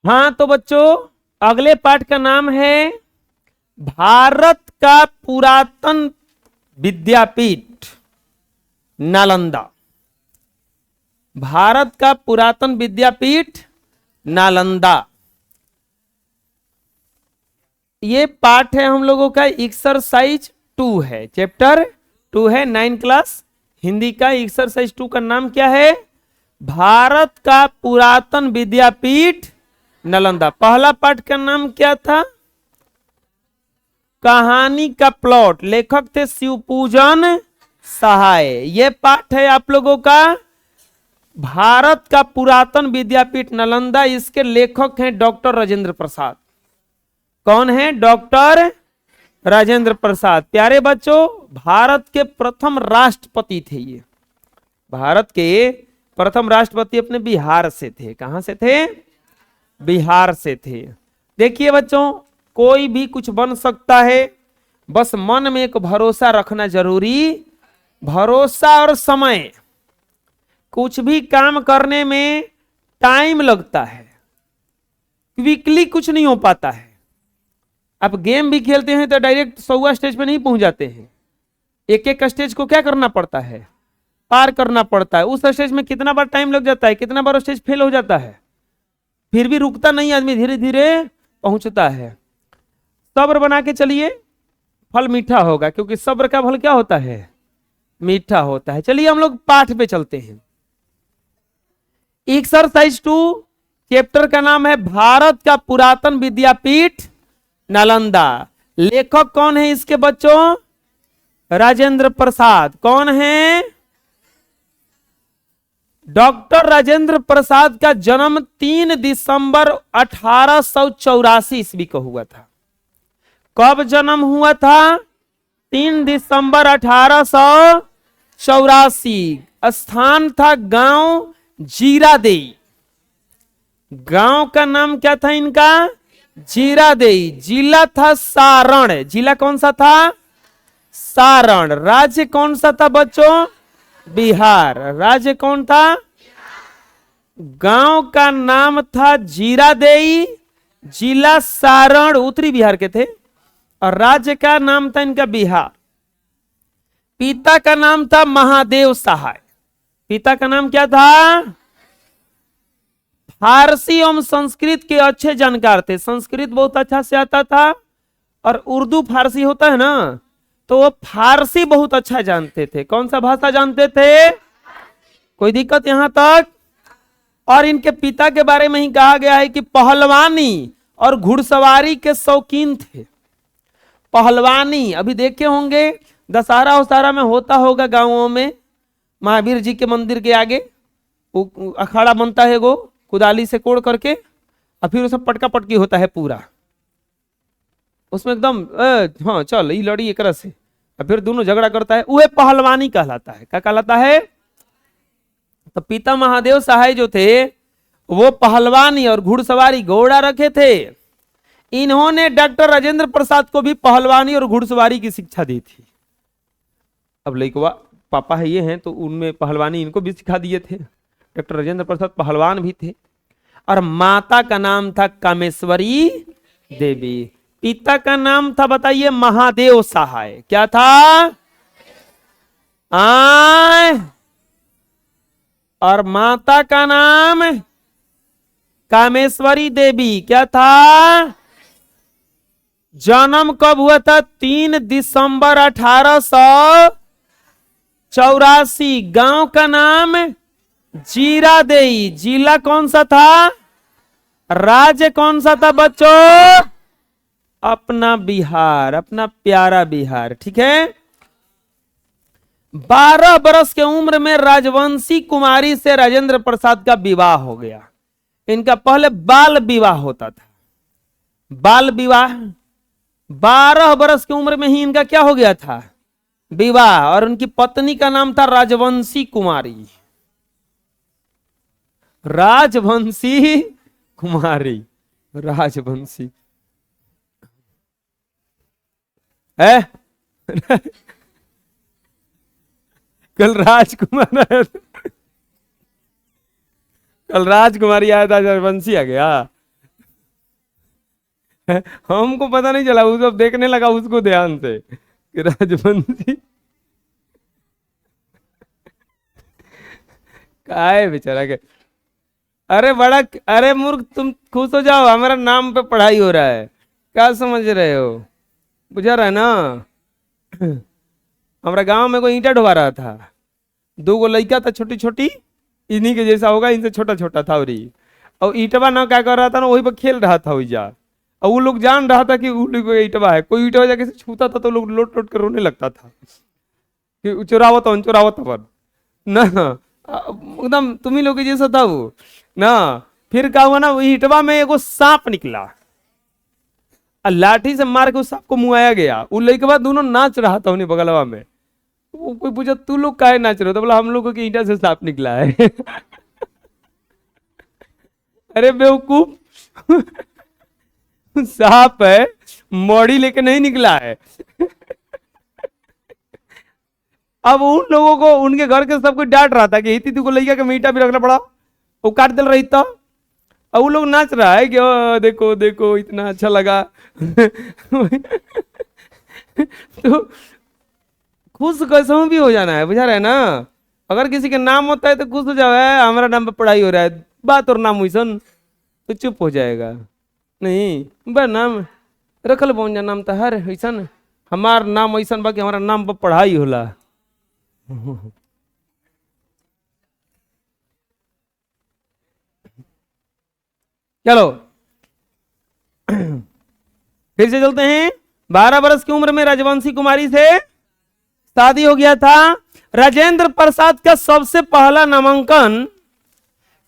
हाँ तो बच्चों अगले पाठ का नाम है भारत का पुरातन विद्यापीठ नालंदा। भारत का पुरातन विद्यापीठ नालंदा, ये पाठ है हम लोगों का एक्सरसाइज 2 है, चैप्टर 2 है, 9 क्लास हिंदी का। एक्सरसाइज 2 का नाम क्या है? भारत का पुरातन विद्यापीठ नालंदा। पहला पाठ का नाम क्या था? कहानी का प्लॉट, लेखक थे शिवपूजन सहाय। ये पाठ है आप लोगों का भारत का पुरातन विद्यापीठ नालंदा। इसके लेखक हैं डॉक्टर राजेंद्र प्रसाद। कौन है? डॉक्टर राजेंद्र प्रसाद। प्यारे बच्चों, भारत के प्रथम राष्ट्रपति थे ये। भारत के प्रथम राष्ट्रपति अपने बिहार से थे। कहां से थे? बिहार से थे। देखिए बच्चों, कोई भी कुछ बन सकता है, बस मन में एक भरोसा रखना जरूरी। भरोसा और समय, कुछ भी काम करने में टाइम लगता है, क्विकली कुछ नहीं हो पाता है। आप गेम भी खेलते हैं तो डायरेक्ट 100वां स्टेज पे नहीं पहुंच जाते हैं। एक एक स्टेज को क्या करना पड़ता है? पार करना पड़ता है। उस स्टेज में कितना बार टाइम लग जाता है, कितना बार स्टेज फेल हो जाता है, फिर भी रुकता नहीं आदमी, धीरे धीरे पहुंचता है। सब्र बना के चलिए, फल मीठा होगा, क्योंकि सब्र का फल क्या होता है? मीठा होता है। चलिए हम लोग पाठ पे चलते हैं। एक्सरसाइज 2 चैप्टर का नाम है भारत का पुरातन विद्यापीठ नालंदा। लेखक कौन है इसके बच्चों? राजेंद्र प्रसाद। कौन है? डॉक्टर राजेंद्र प्रसाद का जन्म 3 दिसंबर 1884 ईस्वी को हुआ था। कब जन्म हुआ था? 3 दिसंबर 1884। स्थान था गांव जीरादेई। गांव का नाम क्या था इनका? जीरादेई। जिला था सारण। जिला कौन सा था? सारण। राज्य कौन सा था बच्चों? बिहार। राज्य कौन था? गांव का नाम था जीरादेई, जिला सारण, उत्तरी बिहार के थे, और राज्य का नाम था इनका बिहार। पिता का नाम था महादेव सहाय। पिता का नाम क्या था? फारसी एवं संस्कृत के अच्छे जानकार थे। संस्कृत बहुत अच्छा से आता था, और उर्दू फारसी होता है ना, तो वो फारसी बहुत अच्छा जानते थे। कौन सा भाषा जानते थे? कोई दिक्कत यहां तक? और इनके पिता के बारे में ही कहा गया है कि पहलवानी और घुड़सवारी के शौकीन थे। पहलवानी अभी देखे होंगे, दशहरा उशहरा में होता होगा गांवों में, महावीर जी के मंदिर के आगे अखाड़ा बनता है, वो कुदाली से कोड़ करके, और फिर उसमें पटका पटकी होता है पूरा, उसमें एकदम हाँ चल ये लड़ी एक से, और फिर दोनों झगड़ा करता है, वह पहलवानी कहलाता है। क्या कहलाता है? तो पिता महादेव सहाय जो थे वो पहलवानी और घुड़सवारी, घोड़ा रखे थे। इन्होंने डॉक्टर राजेंद्र प्रसाद को भी पहलवानी और घुड़सवारी की शिक्षा दी थी। अब लइकवा पापा है ये हैं, तो उनमें पहलवानी इनको भी सिखा दिए थे। डॉक्टर राजेंद्र प्रसाद पहलवान भी थे। और माता का नाम था कामेश्वरी देवी। पिता का नाम था बताइए महादेव सहाय। क्या था? और माता का नाम कामेश्वरी देवी। क्या था? जन्म कब हुआ था? 3 दिसंबर 1884। गांव का नाम जीरादेई। जिला कौन सा था? राज्य कौन सा था बच्चों? अपना बिहार, अपना प्यारा बिहार। ठीक है। 12 बरस के उम्र में राजवंशी कुमारी से राजेंद्र प्रसाद का विवाह हो गया। इनका पहले बाल विवाह होता था। बाल विवाह 12 बरस की उम्र में ही इनका क्या हो गया था? विवाह। और उनकी पत्नी का नाम था राजवंशी कुमारी। राजवंशी कुमारी, राजवंशी है। कल राजकुमार आया था, कल राजकुमारी आया था, राजवंशी आ गया। हमको पता नहीं चला, वो सब देखने लगा उसको ध्यान से कि राजवंशी का है बेचारा के। अरे बड़ा, अरे मूर्ख तुम खुश हो जाओ, हमारा नाम पे पढ़ाई हो रहा है, क्या समझ रहे हो, बुझा रहा है ना। हमारा गांव में कोई ईंटा ढोवा रहा था, दो गो लड़का था छोटी छोटी, इन्हीं के जैसा होगा, इनसे छोटा छोटा था, और ईटवा ना क्या कर रहा था ना, वही पर खेल रहा था वही जा। और वो लोग जान रहा था कि वो लोग ईटवा है, कोई ईटवा जाके से छूता था तो लोग लोट लोट कर रोने लगता था कि चुरावत पर ना, एकदम तुम्ही लोग के जैसा था वो ना। फिर क्या हुआ ना, वो ईटवा में एगो सांप निकला और लाठी से मार के उस सांप को मुआया गया। वो लड़के बाद दोनों नाच रहा था उन्हें बगलवा में। वो कोई पूछा तू लोग काहे नाच रहे हो, तो बोला हम लोगों की ईंटा से सांप निकला है। अरे बेवकूफ, सांप है, मौड़ी लेके नहीं निकला है। अब उन लोगों को, उनके घर के सब कुछ डांट रहा था कि इतनी को लड़का के मीठा भी रखना पड़ा, वो काट दिल रही था। अब वो लोग नाच रहा है कि देखो देखो इतना अच्छा लगा। तो खुश कैसे भी हो जाना है, बुझा रहे ना। अगर किसी के नाम होता है तो खुश हो जाओ, है हमारा नाम पे पढ़ाई हो रहा है, बात और नाम वैसन तो चुप हो जाएगा। नहीं बा नाम रखल बन जा, नाम तो हर ऐसा, हमार नाम ऐसा बा कि हमारा नाम पर पढ़ाई होला। चलो फिर से चलते हैं। 12 वर्ष की उम्र में राजवंशी कुमारी से शादी हो गया था। राजेंद्र प्रसाद का सबसे पहला नामांकन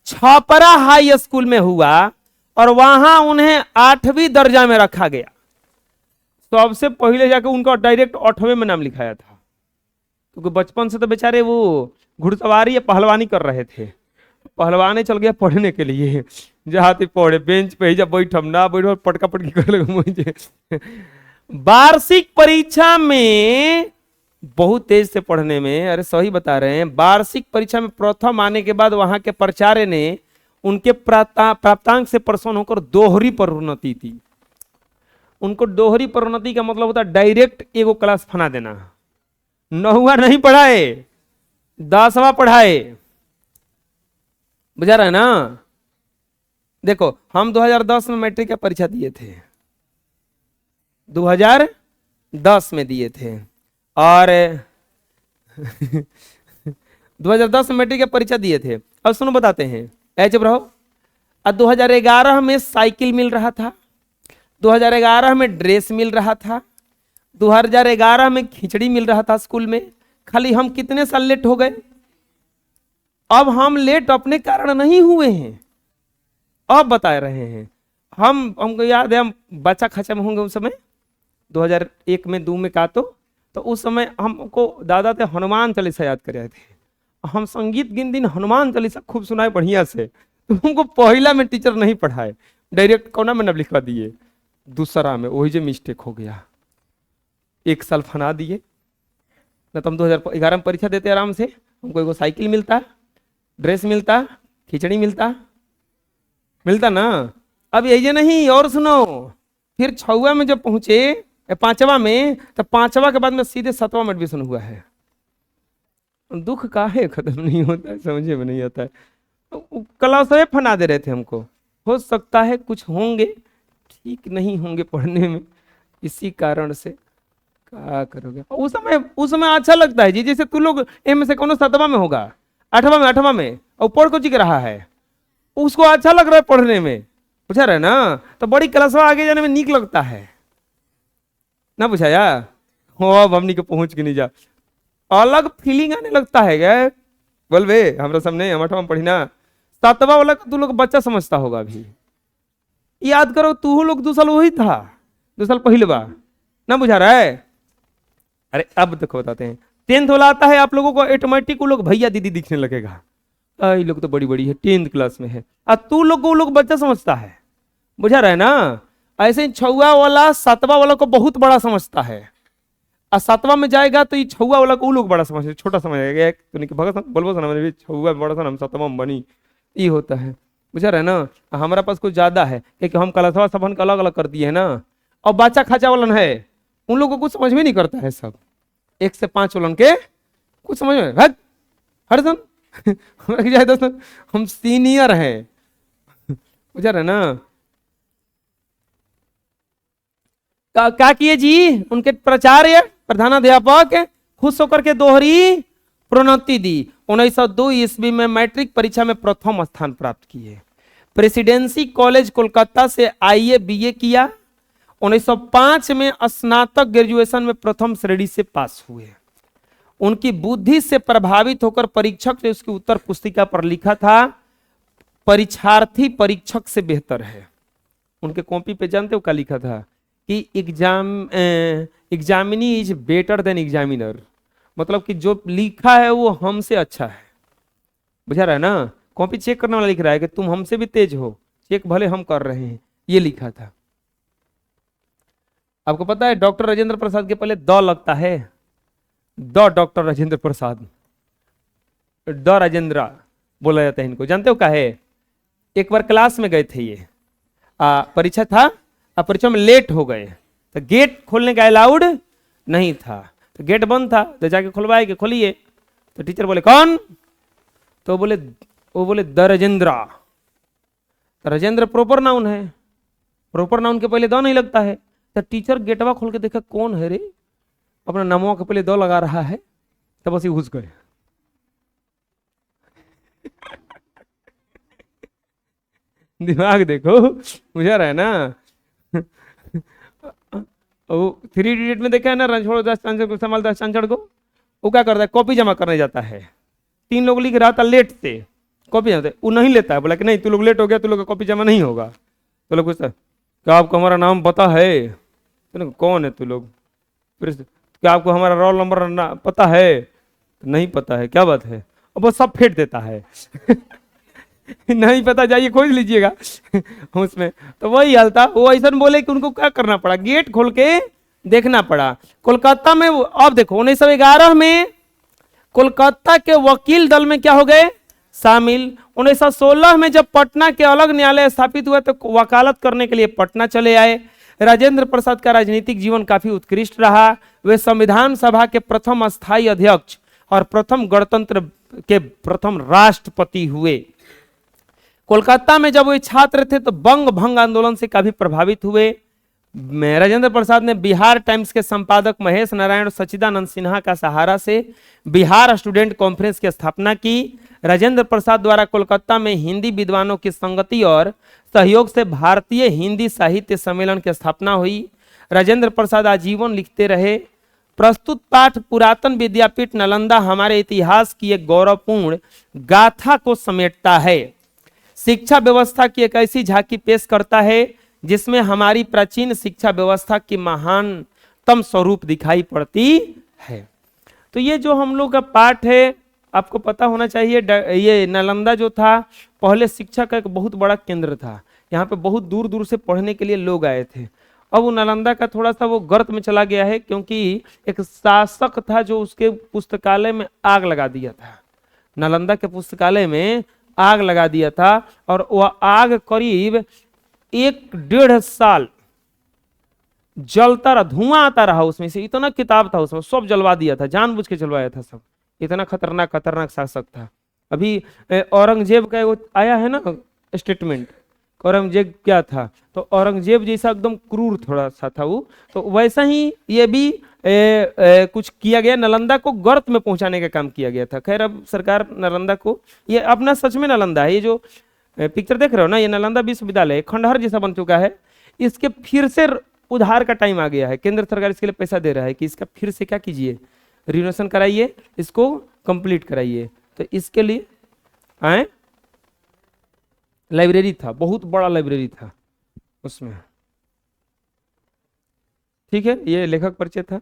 छपरा हाई स्कूल में हुआ और वहां उन्हें 8वीं दर्जा में रखा गया। सबसे पहले जाकर उनका डायरेक्ट 8वें में नाम लिखाया था, क्योंकि बचपन से तो बेचारे वो घुड़सवारी या पहलवानी कर रहे थे। पहलवाने चल गया पढ़ने के लिए, जहाँ थे पढ़े, बेंच पे ही जब बैठम ना बैठो पटका पटकी कर लगे मुझे। वार्षिक परीक्षा में बहुत तेज से पढ़ने में, अरे सही बता रहे हैं। वार्षिक परीक्षा में प्रथम आने के बाद वहां के प्राचार्य ने उनके प्राप्तांक से प्रसन्न होकर दोहरी प्रोन्नति थी। उनको दोहरी प्रोन्नति का मतलब होता है डायरेक्ट एगो क्लास फना देना। 9वां नहीं पढ़ाए, 10वां पढ़ाए, बुझा रहा है ना। देखो हम 2010 में मैट्रिक का परीक्षा दिए थे, 2010 में दिए थे, और 2010 में मैट्रिक का परीक्षा दिए थे। अब सुनो बताते हैं, ऐसे रहो। 2011 में साइकिल मिल रहा था, 2011 में ड्रेस मिल रहा था, 2011 में खिचड़ी मिल रहा था स्कूल में। खाली हम कितने साल लेट हो गए। अब हम लेट अपने कारण नहीं हुए हैं, अब बता रहे हैं। हमको याद है, हम बच्चा खचा में होंगे उस समय 2001 में 2 में का, तो उस समय हमको दादा थे हनुमान चालीसा याद कर रहे थे। हम संगीत गिन दिन हनुमान चालीसा खूब सुनाए बढ़िया से। तो हमको पहला में टीचर नहीं पढ़ाए, डायरेक्ट कौना में नाम लिखवा दिए, दूसरा में। वही जो मिस्टेक हो गया, 1 साल फना दिए। न तो हम 2011 में परीक्षा देते आराम से, हमको एगो साइकिल मिलता, ड्रेस मिलता, खिचड़ी मिलता ना। अब ये नहीं, और सुनो। फिर 6वां में जब पहुंचे, 5वां में, तो 5वां के बाद में सीधे 7वां में एडमिशन हुआ है। दुख काहे खत्म नहीं होता है, समझे में नहीं आता है। क्लास में फना दे रहे थे हमको। हो सकता है कुछ होंगे, ठीक नहीं होंगे पढ़ने में, इसी कारण से क्या करोगे। उस समय अच्छा लगता है जी, जैसे तू लोग में से कौन 7वां में होगा, 8वां में और पढ़ को चिक रहा है, उसको अच्छा लग रहा है पढ़ने में, बुझा रहे ना। तो बड़ी क्लास आगे जाने में नीक लगता है ना, बुझाया हो। अब हमनी के पहुंच के नहीं जा, अलग फीलिंग आने लगता है। क्या बोल बे, हमारा सामने हम 8वां में पढ़ी ना, 7वां वाला तू लोग बच्चा समझता होगा अभी। याद करो तू लोग 2 साल वही था, 2 साल पहले बा ना, बुझा रहा है। अरे अब देखो बताते हैं, 10th वाला आता है आप लोगों को ऑटोमेटिक वो लोग भैया दीदी दिखने लगेगा। ये लोग तो बड़ी बड़ी है, 10th क्लास में है, और तू लोग को वो लोग बच्चा समझता है, बुझा रहा है ना। ऐसे ही 6वां वाला 7वां वाला को बहुत बड़ा समझता है, और 7वां में जाएगा तो ये 6वां वाला को वो लोग बड़ा समझ, छोटा समझेगा। तो नहीं भगत बोलबो ना, 6वां बड़ा सा हम 7वां में बनी, ये होता है। बुझा रहे ना, हमारा पास कुछ ज्यादा है क्योंकि हम कलशवा सबन का अलग अलग कर दिए है ना। और बाचा खाचा वालन है, उन लोगों को कुछ समझ में नहीं करता है, सब 1 से 5 वालन के कुछ समझ में हट हरदम हमरा की जाए दोस्तों, हम सीनियर हैं, बुझा रहे ना। क्या किए जी, उनके प्राचार्य प्रधानाध्यापक खुश होकर के दोहरी प्रोन्नति दी। 1902 ईस्वी में मैट्रिक परीक्षा में प्रथम स्थान प्राप्त किए। प्रेसिडेंसी कॉलेज कोलकाता से आईए बीए किया। 1905 में स्नातक ग्रेजुएशन में प्रथम श्रेणी से पास हुए। उनकी बुद्धि से प्रभावित होकर परीक्षक ने उसकी उत्तर पुस्तिका पर लिखा था, परीक्षार्थी परीक्षक से बेहतर है। उनके कॉपी पे जानते हो क्या लिखा था कि examinee is better than examiner, मतलब कि जो लिखा है वो हमसे अच्छा है। बुझा रहा है ना, कॉपी चेक करने वाला लिख रहा है कि तुम हमसे भी तेज हो, चेक भले हम कर रहे हैं, ये लिखा था। आपको पता है डॉक्टर राजेंद्र प्रसाद के पहले द लगता है, the doctor Rajendra Prasad, the Rajendra बोला जाता है इनको। जानते हो क्या है, एक बार क्लास में गए थे ये, परीक्षा था, परीक्षा में लेट हो गए तो गेट खोलने का अलाउड नहीं था, तो गेट बंद था, तो जाके खुलवाए कि खोलिए, तो टीचर बोले कौन, तो वो बोले द राजेंद्र। तो राजेंद्र प्रॉपर नाउन है, प्रॉपर नाउन के पहले द नहीं लगता है। तो टीचर गेटवा खोल के देखा कौन है रे, अपना नामवा के पहले द लगा रहा है, तब बस घुस गए। दिमाग देखो, बुझा रहा है ना। वो 3 इडियट में देखा है ना, रणछोड़ दास चांचड़ को, संभाल दास चांचड़ को, वो क्या करता है, कॉपी जमा करने जाता है। 3 लोग लिख रहा था लेट से, कॉपी जमा, वो नहीं लेता है, बोला कि नहीं तू लोग लेट हो गया, तू लोग का कॉपी जमा नहीं होगा। तो लोग पूछता क्या आपको हमारा नाम पता है, तो कौन है तू लोग, फिर क्या आपको हमारा रोल नंबर पता है, नहीं पता है, क्या बात है, और वो सब फेंट देता है। नहीं पता, जाइए खोज लीजिएगा उसमें। तो वही हाल था, वो ऐसा बोले कि उनको क्या करना पड़ा, गेट खोल के देखना पड़ा। कोलकाता में अब देखो 1911 में कोलकाता के वकील दल में क्या हो गए शामिल। 1916 में जब पटना के अलग न्यायालय स्थापित हुआ तो वकालत करने के लिए पटना चले आए। राजेंद्र प्रसाद का राजनीतिक जीवन काफी उत्कृष्ट रहा। वे संविधान सभा के प्रथम अस्थायी अध्यक्ष और प्रथम गणतंत्र के प्रथम राष्ट्रपति हुए। कोलकाता में जब वे छात्र थे तो बंग भंग आंदोलन से काफी प्रभावित हुए। राजेंद्र प्रसाद ने बिहार टाइम्स के संपादक महेश नारायण और सच्चिदानंद सिन्हा का सहारा से बिहार स्टूडेंट कॉन्फ्रेंस की स्थापना की। राजेंद्र प्रसाद द्वारा कोलकाता में हिंदी विद्वानों की संगति और सहयोग से भारतीय हिंदी साहित्य सम्मेलन की स्थापना हुई। राजेंद्र प्रसाद आजीवन लिखते रहे। प्रस्तुत पाठ पुरातन विद्यापीठ नालंदा हमारे इतिहास की एक गौरवपूर्ण गाथा को समेटता है। शिक्षा व्यवस्था की एक ऐसी झांकी पेश करता है जिसमें हमारी प्राचीन शिक्षा व्यवस्था की महानतम स्वरूप दिखाई पड़ती है। तो ये जो हम लोग का पाठ है आपको पता होना चाहिए। ये नालंदा जो था पहले शिक्षा का एक बहुत बड़ा केंद्र था, यहाँ पे बहुत दूर दूर से पढ़ने के लिए लोग आए थे। अब वो नालंदा का थोड़ा सा वो गर्त में चला गया है क्योंकि एक शासक था जो उसके पुस्तकालय में आग लगा दिया था। नालंदा के पुस्तकालय में आग लगा दिया था और वह आग करीब 1-1.5 साल जलता रहा, धुआं आता रहा उसमें से। इतना किताब था उसमें, सब जलवा दिया था, जानबूझ के जलवाया था सब। इतना खतरनाक शासक था। अभी औरंगजेब का वो आया है ना स्टेटमेंट, औरंगजेब क्या था, तो औरंगजेब जैसा एकदम क्रूर थोड़ा सा था वो, तो वैसा ही ये भी कुछ किया गया। नालंदा को गर्त में पहुंचाने का काम किया गया था। खैर अब सरकार नालंदा को, ये अपना सच में नालंदा है, ये जो पिक्चर देख रहे हो ना, ये नालंदा विश्वविद्यालय खंडहर जैसा बन चुका है। इसके फिर से उधार का टाइम आ गया है, केंद्र सरकार इसके लिए पैसा दे रहा है कि इसका फिर से क्या कीजिए, रिनोवेशन कराइए, इसको कंप्लीट कराइए। तो इसके लिए आए लाइब्रेरी था, बहुत बड़ा लाइब्रेरी था उसमें। ठीक है, ये लेखक परिचय था।